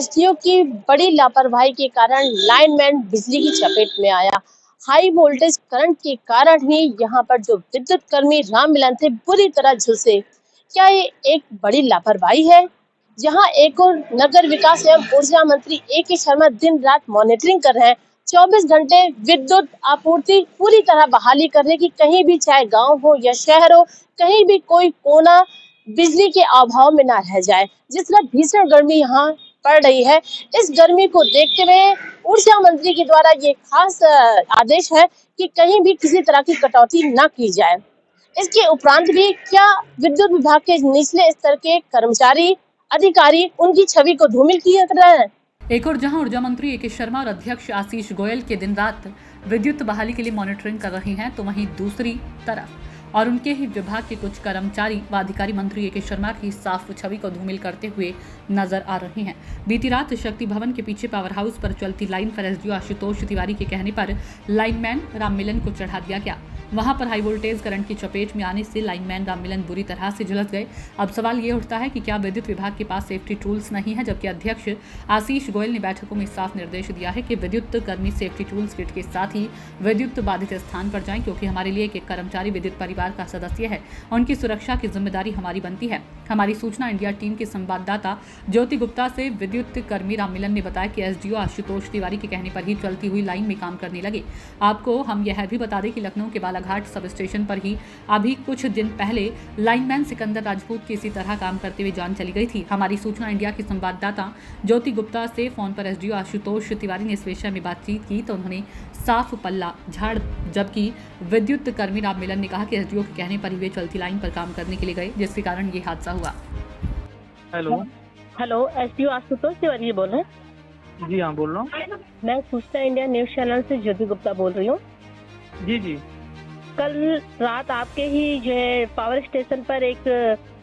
SDO की बड़ी लापरवाही के कारण लाइनमैन बिजली की चपेट में आया। हाई वोल्टेज करंट के कारण ही यहां पर जो विद्युत कर्मी राममिलन थे बुरी तरह झुलसे। क्या ये एक बड़ी लापरवाही है? जहां एक और नगर विकास एवं ऊर्जा मंत्री ए.के. शर्मा दिन रात मॉनिटरिंग कर रहे हैं। 24 घंटे विद्युत आपूर्ति पूरी तरह बहाली करने की, कहीं भी चाहे गांव हो या शहर हो, कहीं भी कोई कोना बिजली के अभाव में ना रह जाए। जिस तरह भीषण गर्मी यहाँ पड़ रही है, इस गर्मी को देखते हुए ऊर्जा मंत्री के द्वारा ये खास आदेश है कि कहीं भी किसी तरह की कटौती ना की जाए। इसके उपरांत भी क्या विद्युत विभाग के निचले स्तर के कर्मचारी अधिकारी उनकी छवि को धूमिल किए कर रहे हैं। एक और जहां ऊर्जा मंत्री ए.के. शर्मा और अध्यक्ष आशीष गोयल के दिन रात विद्युत बहाली के लिए मॉनिटरिंग कर रही हैं, तो वहीं दूसरी तरफ और उनके ही विभाग के कुछ कर्मचारी व अधिकारी मंत्री ए.के. शर्मा की साफ छवि को धूमिल करते हुए नजर आ रहे हैं। बीती रात शक्ति भवन के पीछे पावर हाउस पर चलती लाइन पर एसडीओ आशुतोष तिवारी के कहने पर लाइनमैन राममिलन को चढ़ा दिया गया। वहां पर हाई वोल्टेज करंट की चपेट में आने से लाइनमैन राममिलन बुरी तरह से झुलस गए। अब सवाल ये उठता है कि क्या विद्युत विभाग के पास सेफ्टी टूल्स नहीं है, जबकि अध्यक्ष आशीष गोयल ने बैठकों में साफ निर्देश दिया है कि विद्युत कर्मी सेफ्टी टूल्स किट के साथ ही विद्युत बाधित स्थान पर जाएं, क्योंकि हमारे लिए एक कर्मचारी विद्युत परिवार का सदस्य है, उनकी सुरक्षा की जिम्मेदारी हमारी बनती है। हमारी सूचना इंडिया टीम के संवाददाता ज्योति गुप्ता से विद्युत कर्मी राममिलन ने बताया कि एसडीओ आशुतोष तिवारी के कहने पर ही चलती हुई लाइन में काम करने लगे। आपको हम यह भी बता दें कि लखनऊ के बालाघाट सब स्टेशन पर ही अभी कुछ दिन पहले लाइनमैन सिकंदर राजपूत की इसी तरह काम करते हुए जान चली गई थी। हमारी सूचना इंडिया की संवाददाता ज्योति गुप्ता से फोन पर एसडीओ आशुतोष तिवारी ने इस विषय में बातचीत की तो उन्होंने साफ पल्ला झाड़, जबकि विद्युत कर्मी राममिलन ने कहा कि एसडीओ के कहने पर ही वे चलती लाइन पर काम करने के लिए गए, जिसके कारण ये हादसा हुआ। हेलो, एसडीओ आशुतोष तिवारी बोल रहे हैं? जी हाँ, बोल रहा हूँ। मैं सूचना इंडिया न्यूज चैनल से ज्योति गुप्ता बोल रही हूँ। जी जी। कल रात आपके ही जो है पावर स्टेशन पर एक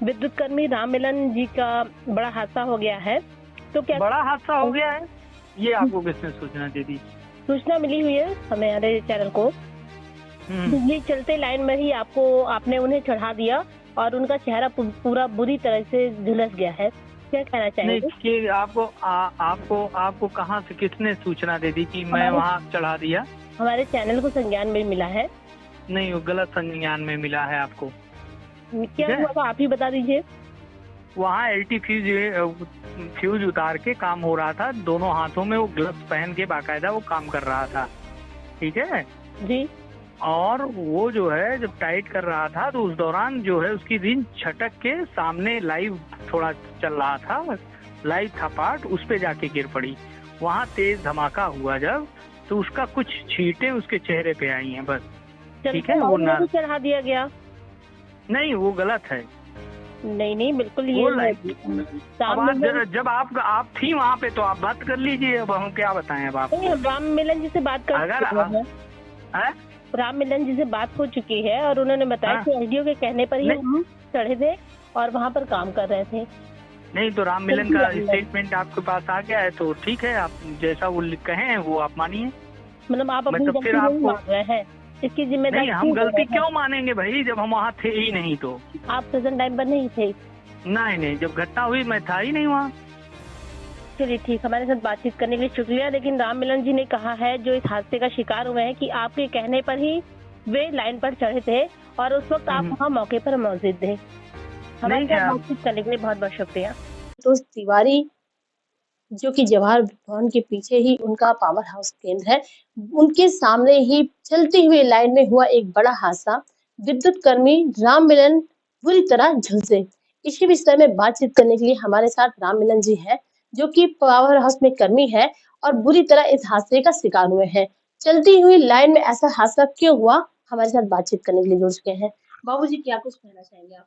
विद्युत कर्मी राममिलन जी का बड़ा हादसा हो गया है, तो क्या बड़ा हादसा हो गया है? ये आपको किसने सूचना दे दी? सूचना मिली हुई है हमारे चैनल को। बिजली चलते लाइन में ही आपने उन्हें चढ़ा दिया और उनका चेहरा पूरा बुरी तरह से झुलस गया है। क्या कहना चाहेंगे? नहीं कि आपको कहाँ से किसने सूचना दे दी कि मैं वहाँ चढ़ा दिया? हमारे चैनल को संज्ञान में मिला है। नहीं, वो गलत संज्ञान में मिला है आपको। क्या हुआ तो आप ही बता दीजिए। वहाँ एलटी फ्यूज उतार के काम हो रहा था, दोनों हाथों में वो ग्लव्स पहन के बाकायदा वो काम कर रहा था, ठीक है जी। और वो जो है जब टाइट कर रहा था तो उस दौरान जो है उसकी रिंच छटक के सामने लाइव थोड़ा चल रहा था, लाइव था पार्ट, उस पे जाके गिर पड़ी। वहाँ तेज धमाका हुआ जब, तो उसका कुछ छींटे उसके चेहरे पे आई हैं बस, ठीक है। वो ना चढ़ा दिया गया? नहीं, वो गलत है। नहीं बिल्कुल ये अब जब आप थी वहाँ पे तो आप बात कर लीजिए, अब हम क्या बताएं। अब आप राममिलन जी से बात कर अगर राममिलन जी से बात हो चुकी है और उन्होंने बताया कि एसडीओ के कहने पर ही हम चढ़े थे और वहाँ पर काम कर रहे थे। नहीं तो राममिलन का स्टेटमेंट आपके पास आ गया है तो ठीक है, आप जैसा वो कहे हैं वो आप मानिए। मतलब आप अपनी गलती नहीं मान रहे हैं, इसकी जिम्मेदारी हम गलती क्यों मानेंगे भाई, जब हम वहाँ थे ही नहीं तो। आप प्रेजेंट टाइम पर नहीं थे? नहीं, जब घटना हुई मैं था ही नहीं वहाँ। चलिए ठीक, हमारे साथ बातचीत करने के लिए शुक्रिया। लेकिन राममिलन जी ने कहा है, जो इस हादसे का शिकार हुए हैं, कि आपके कहने पर ही वे लाइन पर चढ़े थे और उस वक्त आप वहाँ मौके पर मौजूद थे। हमारे साथ बातचीत करने के लिए बहुत बहुत शुक्रिया। तो तिवारी जो कि जवाहर भवन के पीछे ही उनका पावर हाउस केंद्र है, उनके सामने ही चलती हुई लाइन में हुआ एक बड़ा हादसा। विद्युत कर्मी राममिलन बुरी तरह झुलसे। इसी विषय में बातचीत करने के लिए हमारे साथ राममिलन जी हैं, जो कि पावर हाउस में कर्मी है और बुरी तरह इस हादसे का शिकार हुए हैं। चलती हुई लाइन में ऐसा हादसा क्यों हुआ, हमारे साथ बातचीत करने के लिए जुड़ चुके हैं। बाबूजी, क्या कुछ कहना चाहेंगे आप?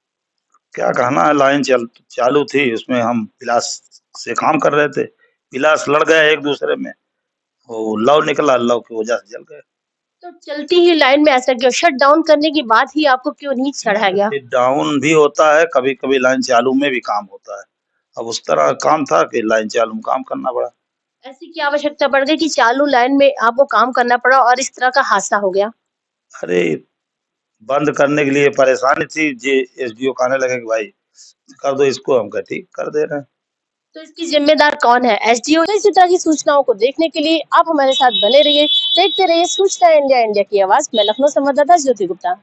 क्या कहना है, लाइन चालू थी, उसमें हम पिलास से काम कर रहे थे, पिलास लड़ गए एक दूसरे में, वो लौ निकला, लौ की वजह से जल गए। तो चलती ही लाइन में ऐसा क्यों? शट डाउन करने के बाद ही आपको क्यों नहीं चढ़ाया गया? डाउन भी होता है, कभी कभी लाइन चालू में भी काम होता है। अब उस तरह काम था कि लाइन चालू में काम करना पड़ा। ऐसी क्या आवश्यकता पड़ गई कि चालू लाइन में आपको काम करना पड़ा और इस तरह का हादसा हो गया? अरे बंद करने के लिए परेशानी थी, जे एसडीओ कहने लगे कि भाई कर दो इसको, हम कहा ठीक कर दे रहे हैं। तो इसकी जिम्मेदार कौन है? एसडीओ? तो इसी तरह की सूचनाओं को देखने के लिए आप हमारे साथ बने रहिए, देखते रहिए सूचना इंडिया, इंडिया की आवाज। मैं लखनऊ संवाददाता ज्योति गुप्ता।